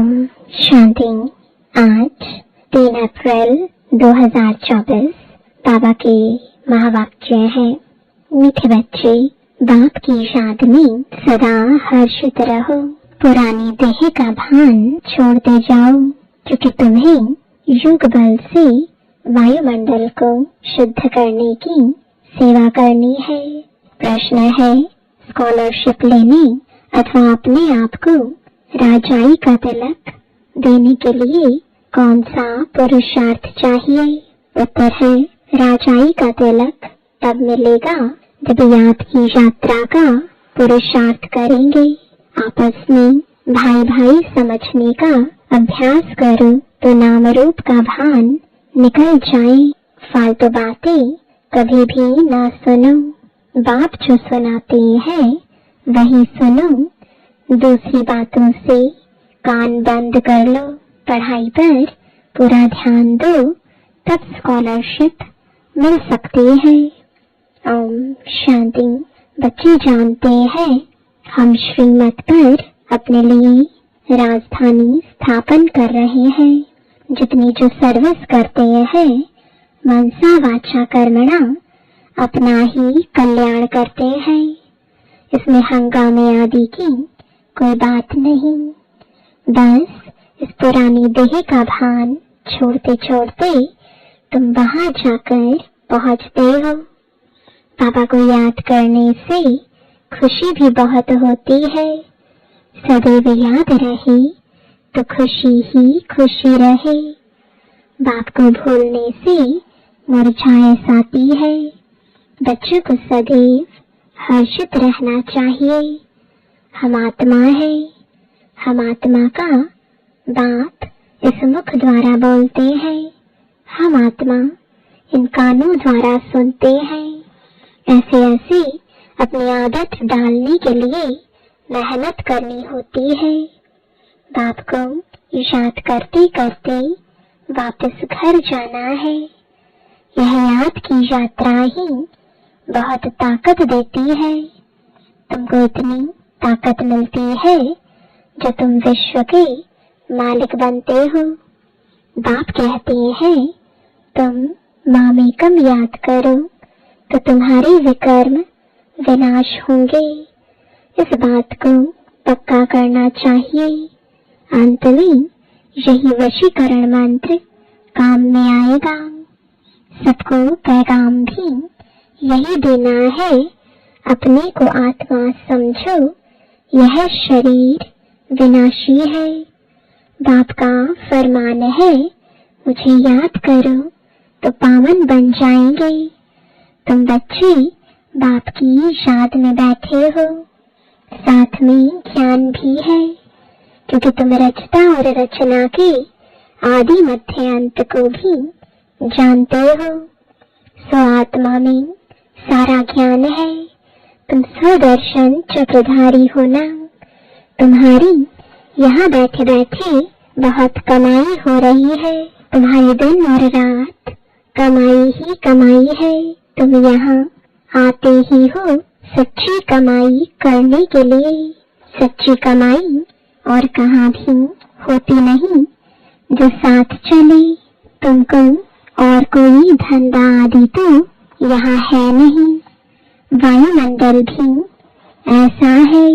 ओम शांति। आज 3 अप्रैल 2024 बाबा के महावाक्य है। मीठे बच्चे, बाप की याद में सदा हर्षित रहो। पुरानी देह का भान छोड़ते जाओ, क्योंकि तुम्हें योग बल से वायुमंडल को शुद्ध करने की सेवा करनी है। प्रश्न है, स्कॉलरशिप लेने अथवा अपने आप को राजाई का तिलक देने के लिए कौन सा पुरुषार्थ चाहिए? उत्तर है, राजाई का तिलक तब मिलेगा जब याद की यात्रा का पुरुषार्थ करेंगे। आपस में भाई भाई समझने का अभ्यास करो तो नाम रूप का भान निकल जाए। फालतू बातें कभी भी ना सुनो। बाप जो सुनाते हैं वही सुनो। दूसरी बातों से कान बंद कर लो। पढ़ाई पर पूरा ध्यान दो, तब स्कॉलरशिप मिल सकती है। ओम शांति। बच्चे जानते हैं हम श्रीमत पर अपने लिए राजधानी स्थापन कर रहे हैं। जितनी जो सर्विस करते हैं मनसा वाचा कर्मणा अपना ही कल्याण करते हैं। इसमें हंगामे आदि की कोई बात नहीं। बस इस पुरानी देह का भान छोड़ते छोड़ते तुम वहां जाकर पहुंचते हो। बाबा को याद करने से खुशी भी बहुत होती है। सदैव याद रहे तो खुशी ही खुशी रहे। बाप को भूलने से मुरझाएं आती है। बच्चों को सदैव हर्षित रहना चाहिए। हम आत्मा है। हम आत्मा का बाप इस मुख द्वारा बोलते हैं। हम आत्मा इन कानों द्वारा सुनते हैं। ऐसे ऐसे अपनी आदत डालने के लिए मेहनत करनी होती है। बाप को याद करते करते वापस घर जाना है। यह याद की यात्रा ही बहुत ताकत देती है। तुमको इतनी ताकत मिलती है जो तुम विश्व के मालिक बनते हो। बाप कहते हैं तुम मामेकम याद करो तो तुम्हारे विकर्म विनाश होंगे। इस बात को पक्का करना चाहिए। अंत में यही वशीकरण मंत्र काम में आएगा। सबको पैगाम भी यही देना है, अपने को आत्मा समझो, यह शरीर विनाशी है। बाप का फरमान है, मुझे याद करो तो पावन बन जाएंगे। तुम बच्चे बाप की याद में बैठे हो, साथ में ज्ञान भी है, क्योंकि तुम रचता और रचना के आदि मध्य अंत को भी जानते हो। सो आत्मा में सारा ज्ञान है। तुम स्वदर्शन चक्रधारी हो ना। तुम्हारी यहाँ बैठे बैठे बहुत कमाई हो रही है। तुम्हारे दिन और रात कमाई ही कमाई है। तुम यहाँ आते ही हो सच्ची कमाई करने के लिए। सच्ची कमाई और कहाँ भी होती नहीं जो साथ चले। तुमको और कोई धंधा आदि तो यहाँ है नहीं। वायुमंडल भी ऐसा है।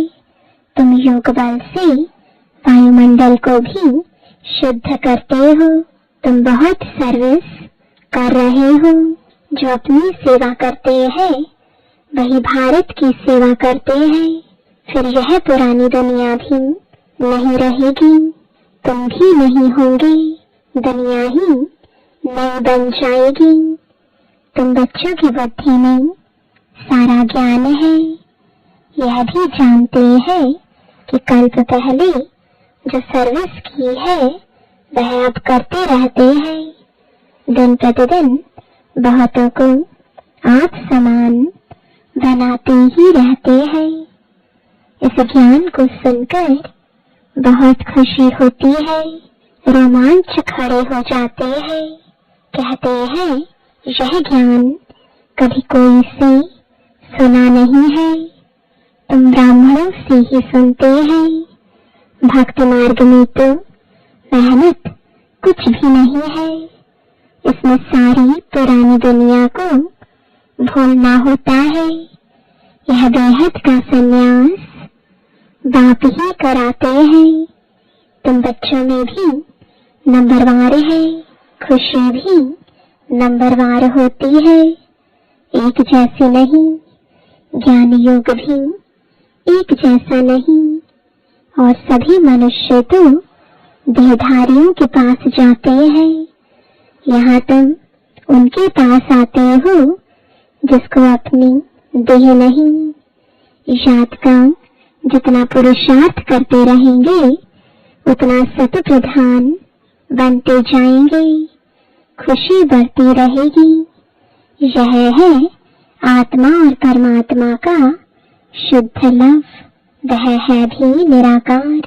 तुम योग बल से वायुमंडल को भी शुद्ध करते हो। तुम बहुत सर्विस कर रहे हो। जो अपनी सेवा करते हैं वही भारत की सेवा करते हैं। फिर यह पुरानी दुनिया भी नहीं रहेगी, तुम भी नहीं होंगे। दुनिया ही नई बन जाएगी। तुम बच्चों की बुद्धि में सारा ज्ञान है। यह भी जानते हैं कि कल्प पहले जो सर्विस की है वह अब करते रहते हैं। दिन प्रतिदिन बहुतों को आप समान बनाते ही रहते हैं। इस ज्ञान को सुनकर बहुत खुशी होती है। रोमांच खड़े हो जाते हैं। कहते हैं यह ज्ञान कभी कोई से सुना नहीं है। तुम ब्राह्मणों से ही सुनते हैं। भक्त मार्ग में तो मेहनत कुछ भी नहीं है, इसमें सारी पुरानी दुनिया को भूलना होता है। यह बेहद का संन्यास बाप ही कराते हैं। तुम बच्चों में भी नंबरवार है, खुशी भी नंबरवार होती है, एक जैसी नहीं। ज्ञान योग भी एक जैसा नहीं, और सभी मनुष्य तो देहधारियों के पास जाते हैं। यहाँ तुम उनके पास आते हो जिसको अपनी देह नहीं। याद का जितना पुरुषार्थ करते रहेंगे उतना सत प्रधान बनते जाएंगे, खुशी बढ़ती रहेगी। यह है आत्मा और परमात्मा का शुद्ध लव, वह है भी निराकार।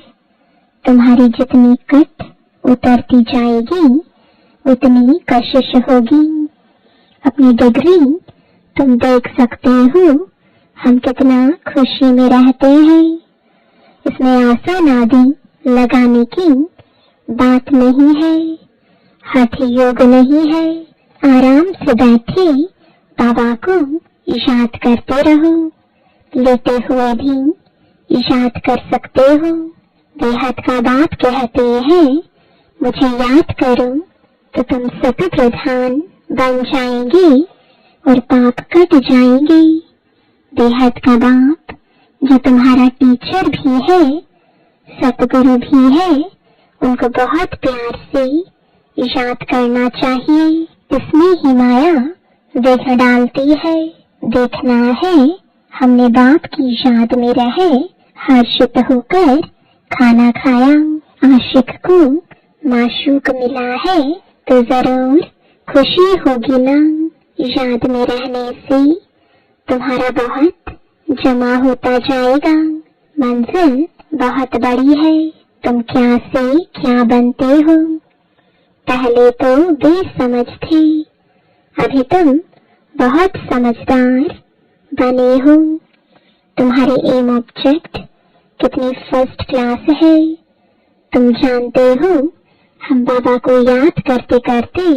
तुम्हारी जितनी कट उतरती जाएगी उतनी कशिश होगी। अपनी डिग्री तुम देख सकते हो, हम कितना खुशी में रहते हैं। इसमें आसन आदि लगाने की बात नहीं है, हठ योग नहीं है। आराम से बैठे बाबा को याद करते रहो, लेटे हुए भी याद कर सकते हो। बेहद का बाप कहते हैं, मुझे याद करो तो तुम सत प्रधान बन जाएंगे और पाप कट जाएंगे। बेहद का बाप जो तुम्हारा टीचर भी है, सतगुरु भी है, उनको बहुत प्यार से याद करना चाहिए। इसमें ही माया विघ्न डालती है। देखना है हमने बाप की याद में रहे हर्षित होकर खाना खाया। आशिक को माशूक मिला है तो जरूर खुशी होगी ना। याद में रहने से तुम्हारा बहुत जमा होता जाएगा। मंजिल बहुत बड़ी है, तुम क्या से क्या बनते हो। पहले तो बेसमझ थे, अभी तुम बहुत समझदार बने हो। तुम्हारी एम ऑब्जेक्ट कितनी फर्स्ट क्लास है। तुम जानते हो हम बाबा को याद करते करते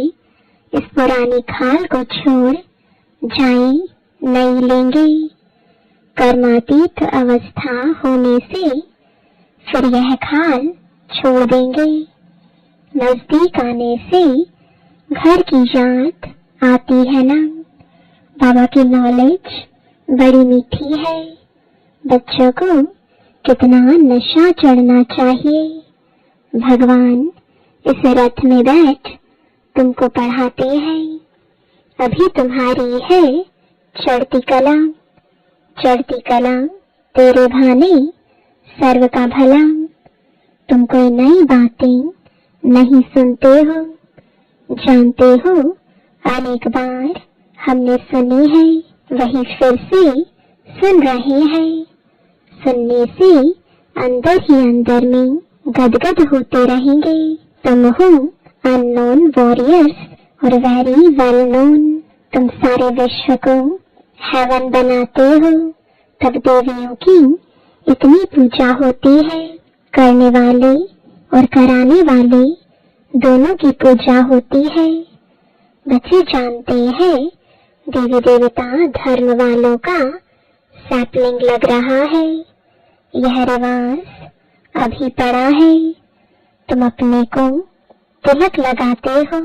इस पुरानी खाल को छोड़ जाए नहीं लेंगे। कर्मातीत अवस्था होने से फिर यह खाल छोड़ देंगे। नजदीक आने से घर की याद आती है ना। बाबा की नॉलेज बड़ी मीठी है। बच्चों को कितना नशा चढ़ना चाहिए। भगवान इस रथ में बैठ तुमको पढ़ाते हैं। अभी तुम्हारी है चढ़ती कला। चढ़ती कला तेरे भाने सर्व का भला। तुम कोई नई बातें नहीं सुनते हो, जानते हो अनेक बार हमने सुनी है, वही फिर से सुन रहे हैं। सुनने से अंदर ही अंदर में गदगद होते रहेंगे। तुम हो अननोन वॉरियर्स और वेरी वेल नोन। तुम सारे विश्व को हेवन बनाते हो। तब देवियों की इतनी पूजा होती है। करने वाले और कराने वाले दोनों की पूजा होती है। बच्चे जानते हैं देवी देवता धर्म वालों का सैपलिंग लग रहा है। यह रिवाज अभी पड़ा है। तुम अपने को तिलक लगाते हो।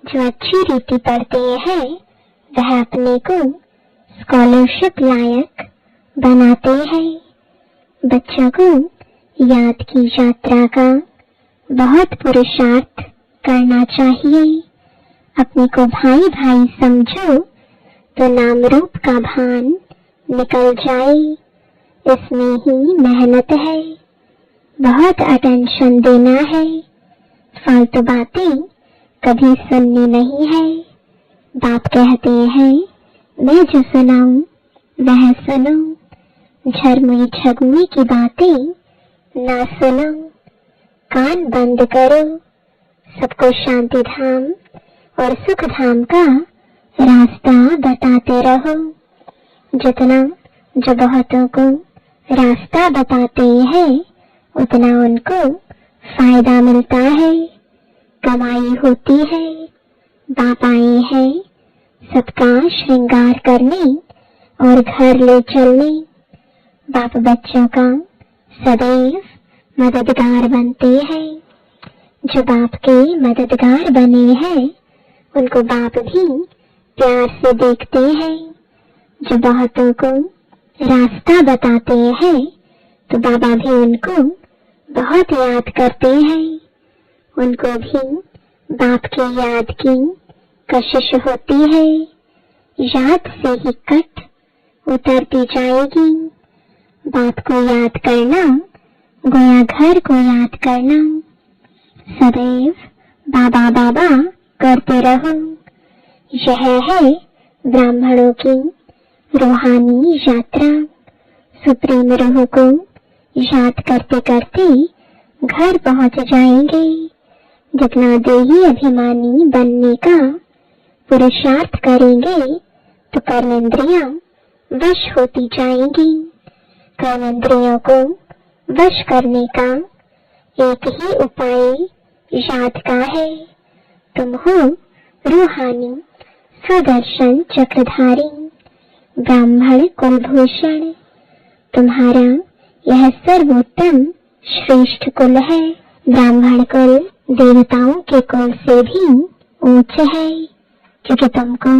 जो अच्छी रीति पढ़ते हैं वह अपने को स्कॉलरशिप लायक बनाते हैं। बच्चों को याद की यात्रा का बहुत पुरुषार्थ करना चाहिए। अपने को भाई भाई समझो तो नाम रूप का भान निकल जाए। इसमें ही मेहनत है। बहुत अटेंशन देना है। फालतू बातें कभी सुननी नहीं है। बाप कहते हैं मैं जो सुनाऊं वह सुनो। झरमुई झगमुई की बातें ना सुनो। कान बंद करो। सबको शांति धाम और सुख धाम का रास्ता बताते रहो। जितना जो बहुतों को रास्ता बताते हैं उतना उनको फायदा मिलता है, कमाई होती है। बाप आए हैं सबका श्रृंगार करने और घर ले चलने। बाप बच्चों का सदैव मददगार बनते हैं। जो बाप के मददगार बने हैं उनको बाप भी प्यार से देखते हैं। जो बहुतों को रास्ता बताते हैं तो बाबा भी उनको बहुत याद करते हैं। उनको भी बाप की याद की कशिश होती है। याद से ही कट उतरती जाएगी। बाप को याद करना गोया घर को याद करना। सदैव बाबा बाबा करते रहो। यह है ब्राह्मणों की रूहानी यात्रा। सुप्रीम रूह को याद करते करते घर पहुंच जाएंगे। जितना देही अभिमानी बनने का पुरुषार्थ करेंगे तो कर्मेंद्रियां वश होती जाएंगी। कर्मेंद्रियों को वश करने का एक ही उपाय याद का है। तुम हो रूहानी स्वदर्शन चक्रधारी ब्राह्मण कुलभूषण। तुम्हारा यह सर्वोत्तम श्रेष्ठ कुल है। ब्राह्मण कुल देवताओं के कुल से भी ऊंच है, क्योंकि तुमको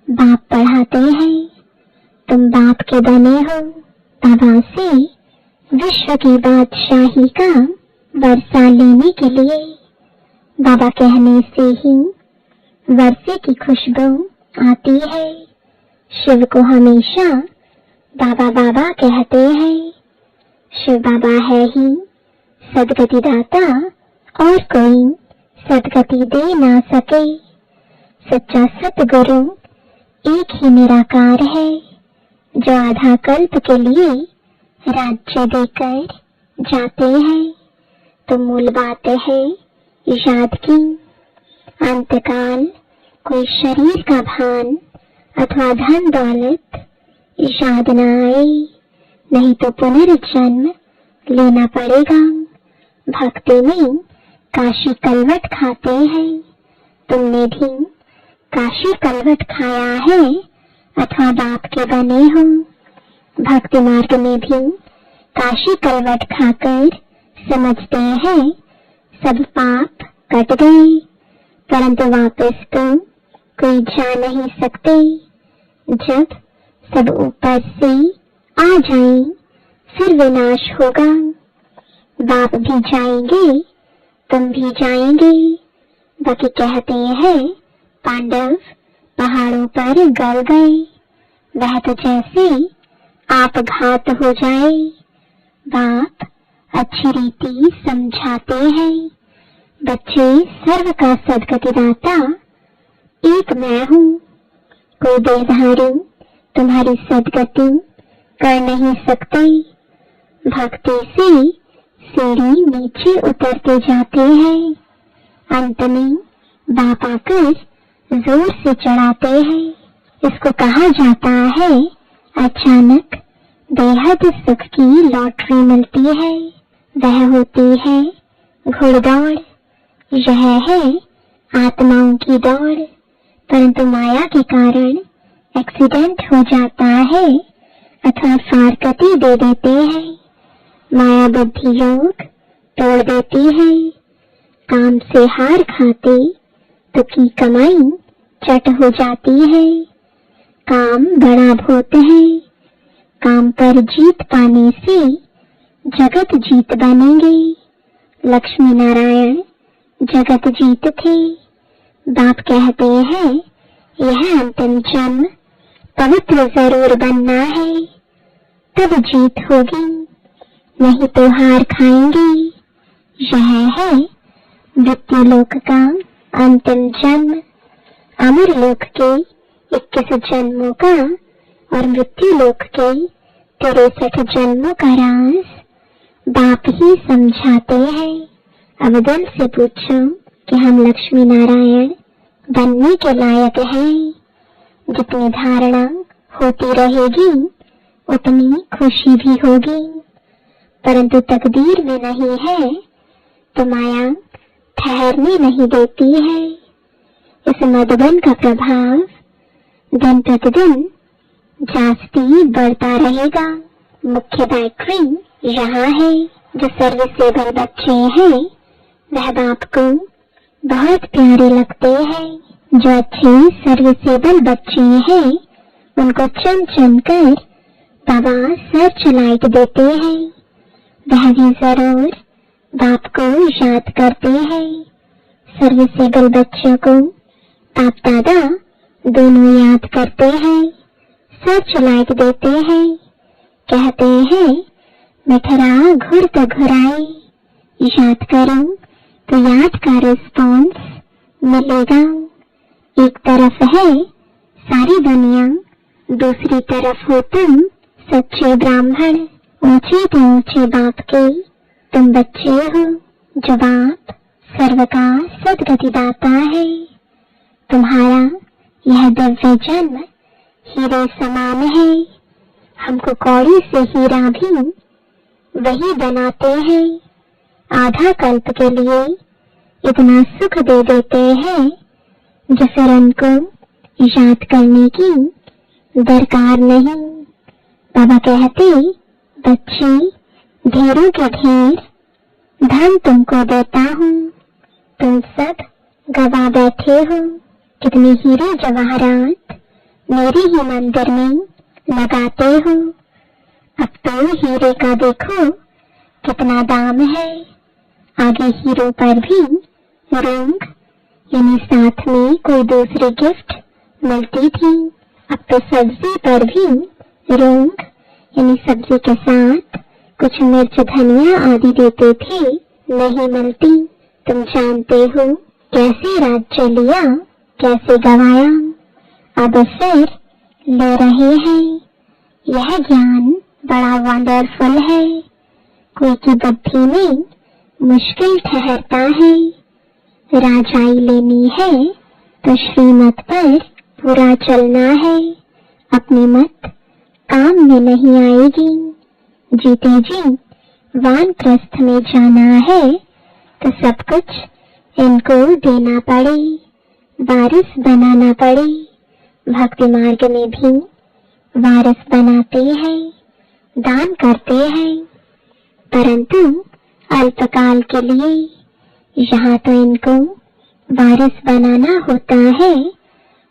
बाप पढ़ाते हैं। तुम बाप के बने हो। बाबा से विश्व की बादशाही का वर्षा लेने के लिए। बाबा कहने से ही वर्षे की खुशबू आती है। शिव को हमेशा बाबा बाबा कहते हैं। शिव बाबा है ही सदगति दाता, और कोई सदगति दे ना सके। सच्चा सतगुरु एक ही निराकार है, जो आधा कल्प के लिए राज्य देकर जाते हैं। तो मूल बात है याद की। अंतकाल कोई शरीर का भान अथवा धन दौलत याद न आए, नहीं तो पुनर्जन्म लेना पड़ेगा। भक्ति में काशी कलवट खाते हैं। तुमने भी काशी कलवट खाया है अथवा बाप के बने हो। भक्ति मार्ग में भी काशी कलवट खाकर समझते हैं सब पाप कट गए, परंतु वापस तो कोई जा नहीं सकते। जब सब ऊपर से आ जाए फिर विनाश होगा। बाप भी जाएंगे, तुम भी जाएंगे। बाकी कहते हैं पांडव पहाड़ों पर गल गए। वह तो जैसे आपघात हो जाए। बाप अच्छी रीति समझाते हैं। बच्चे सर्व का सदगतिदाता एक मैं हूँ। कोई देहधारी तुम्हारी सदगति कर नहीं सकते। भक्ति से सीढ़ी नीचे उतरते जाते हैं। अंत में बाप आकर जोर से चढ़ाते हैं। इसको कहा जाता है अचानक बेहद सुख की लॉटरी मिलती है। वह होती है घुड़दौड़। यह है आत्माओं की दौड़, परंतु माया के कारण एक्सीडेंट हो जाता है अथवा फारकती दे देते हैं। माया बुद्धि योग तोड़ देती है। काम से हार खाते तो की कमाई चट हो जाती है। काम बड़ा भूत है। काम पर जीत पाने से जगत जीत बनेंगे। लक्ष्मी नारायण जगत जीत थे। बाप कहते हैं यह अंतिम जन्म पवित्र जरूर बनना है, तब जीत होगी, नहीं तो हार खाएंगे। यह है मृत्यु लोक का अंतिम जन्म। अमर लोक के 21 जन्मों का और मृत्यु लोक के 63 जन्मों का राज बाप ही समझाते हैं। अब दिल से पूछो कि हम लक्ष्मी नारायण बनने के लायक हैं। जितनी धारणा होती रहेगी उतनी खुशी भी होगी, परंतु तकदीर में नहीं है तो माया ठहरने नहीं देती है। इस मधुबन का प्रभाव दिन प्रतिदिन जास्ती बढ़ता रहेगा। मुख्य बैटरी यहाँ है। जो सर्विसेबल बच्चे हैं वह बाप को बहुत प्यारे लगते हैं। जो अच्छे सर्विसेबल बच्चे हैं उनको चुन चुन कर बाबा सर्च लाइट देते हैं। वह भी जरूर बाप को याद करते हैं। सर्विसेबल बच्चों को बाप दादा दोनों याद करते हैं, सर्च लाइट देते हैं। कहते हैं मिठरा घुर तो घुराई, याद करो तो याद का रिस्पॉन्स मिलेगा। एक तरफ है सारी दुनिया, दूसरी तरफ हो तुम सच्चे ब्राह्मण। ऊंचे तो ऊंचे बाप के तुम बच्चे हो। जो बाप सर्व का सदगति दाता है। तुम्हारा यह दिव्य जन्म हीरे समान है। हमको कौड़ी से हीरा भी वही बनाते हैं। आधा कल्प के लिए इतना सुख दे देते हैं जो फिर उनको याद करने की दरकार नहीं। बाबा कहते बच्चे ढेरों के ढेर धन तुमको देता हूँ, तुम सब गवा बैठे हो। कितने हीरे जवाहरात मेरे ही मंदिर में लगाते हो। अब तो हीरे का देखो कितना दाम है। आगे हीरो पर भी रंग यानी साथ में कोई दूसरी गिफ्ट मिलती थी। अब तो सब्जी पर भी रंग यानी सब्जी के साथ कुछ मिर्च धनिया आदि देते थे, नहीं मिलती। तुम जानते हो कैसे राज्य लिया, कैसे गवाया, अब फिर ले रहे हैं। यह ज्ञान बड़ा वंडरफुल है। कोई की बुद्धि में मुश्किल ठहरता है। राजाई लेनी है तो श्रीमत पर पूरा चलना है। अपनी मत काम में नहीं आएगी। जीते जी वानप्रस्थ में जाना है तो सब कुछ इनको देना पड़े, वारिस बनाना पड़े। भक्ति मार्ग में भी वारिस बनाते हैं, दान करते हैं, परंतु अल्पकाल के लिए। यहाँ तो इनको वारिस बनाना होता है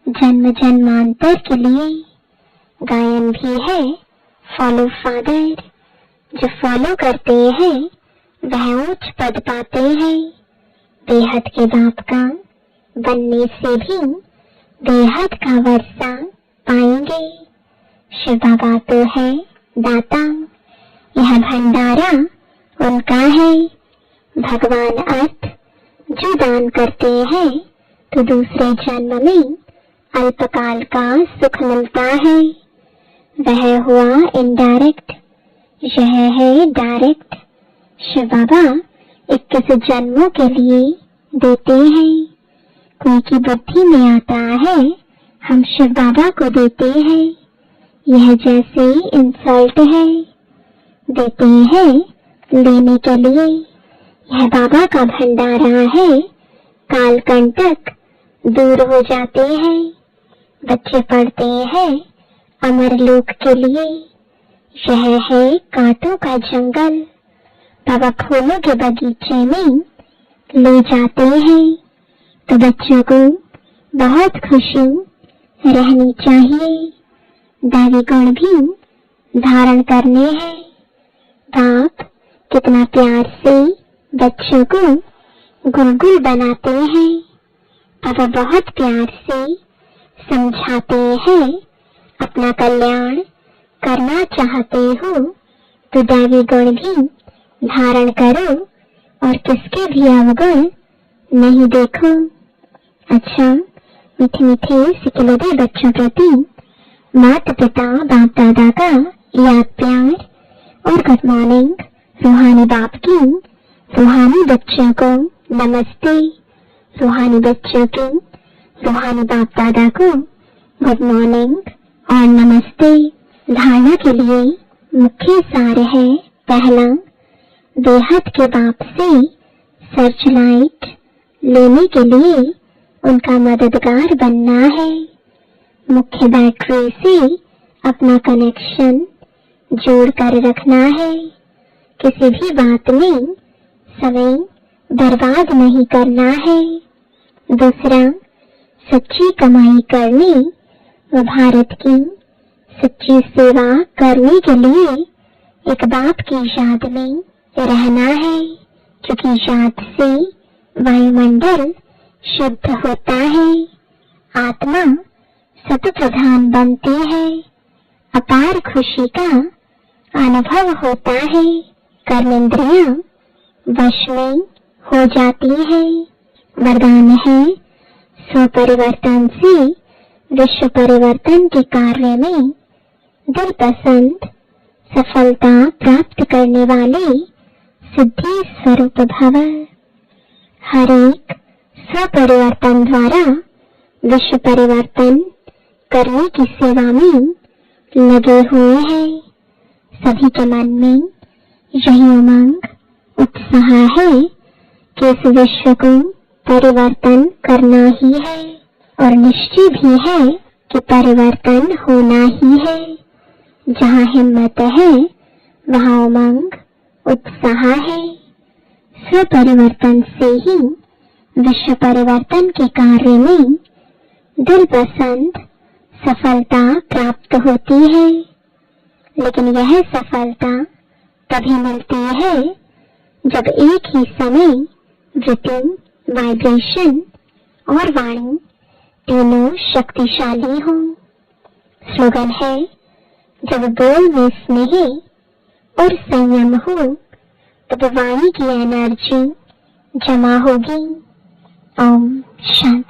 जन्म जन्मांतर के लिए। गायन भी है फॉलो फादर। जो फॉलो करते हैं वह उच्च पद पाते हैं। बेहद के बाप का बनने से भी बेहद का वर्षा पाएंगे। शिव बाबा तो है दाता, यह भंडारा उनका है। भगवान अर्थ जो दान करते हैं तो दूसरे जन्म में अल्पकाल का सुख मिलता है। वह हुआ इनडायरेक्ट, यह है डायरेक्ट। शिव बाबा 21 जन्मों के लिए देते हैं। कोई की बुद्धि में आता है हम शिव बाबा को देते हैं, यह जैसे इंसल्ट है। देते हैं लेने के लिए, यह बाबा का भंडारा है। कालकंटक दूर हो जाते हैं। बच्चे पढ़ते हैं अमरलोक के लिए, यह है कांटों का जंगल। बाबा फूलों के बगीचे में ले जाते हैं। तो बच्चों को बहुत खुशी रहनी चाहिए। दैवी गुण भी धारण करने हैं। बाप कितना प्यार से बच्चों को गुलगुल बनाते हैं। बाबा बहुत प्यार से समझाते हैं। अपना कल्याण करना चाहते हो तो दैवी गुण भी धारण करो और किसके भी अवगुण नहीं देखो। अच्छा, मीठे मीठे सिकलदे बच्चों प्रति माता पिता बाप दादा का याद प्यार और गुड मॉर्निंग। रूहानी बाप की रूहानी बच्चों को नमस्ते। रूहानी बच्चों की रूहानी बाप दादा को गुड मॉर्निंग और नमस्ते। धारणा के लिए मुख्य सार है, पहला, बेहद के बाप से सर्चलाइट लेने के लिए उनका मददगार बनना है। मुख्य बैटरी से अपना कनेक्शन जोड़ कर रखना है। किसी भी बात में समय बर्बाद नहीं करना है। दूसरा, सच्ची कमाई करने व भारत की सच्ची सेवा करने के लिए एक बाप की याद में रहना है, क्योंकि याद से वायुमंडल शुद्ध होता है, आत्मा सतप्रधान बनती है, अपार खुशी का अनुभव होता है, कर्मेंद्रियां वश में हो जाती है। वरदान है, स्वपरिवर्तन से विश्व परिवर्तन के कार्य में दिल पसंद सफलता प्राप्त करने वाले सिद्धि स्वरूप भव। हर एक स्वपरिवर्तन द्वारा विश्व परिवर्तन करने की सेवा में लगे हुए हैं। सभी के मन में यही उमंग उत्साह है कि इस विश्व को परिवर्तन करना ही है, और निश्चय भी है कि परिवर्तन होना ही है। जहाँ हिम्मत है वहाँ उमंग उत्साह है। स्वपरिवर्तन से ही विश्व परिवर्तन के कार्य में दिल पसंद सफलता प्राप्त होती है। लेकिन यह सफलता तभी मिलती है जब एक ही समय वृत्ति, वाइब्रेशन और वाणी तीनों शक्तिशाली हों। स्लोगन है, जब बोल में स्नेह और संयम हो तब वाणी की एनर्जी जमा होगी। ओम शांति।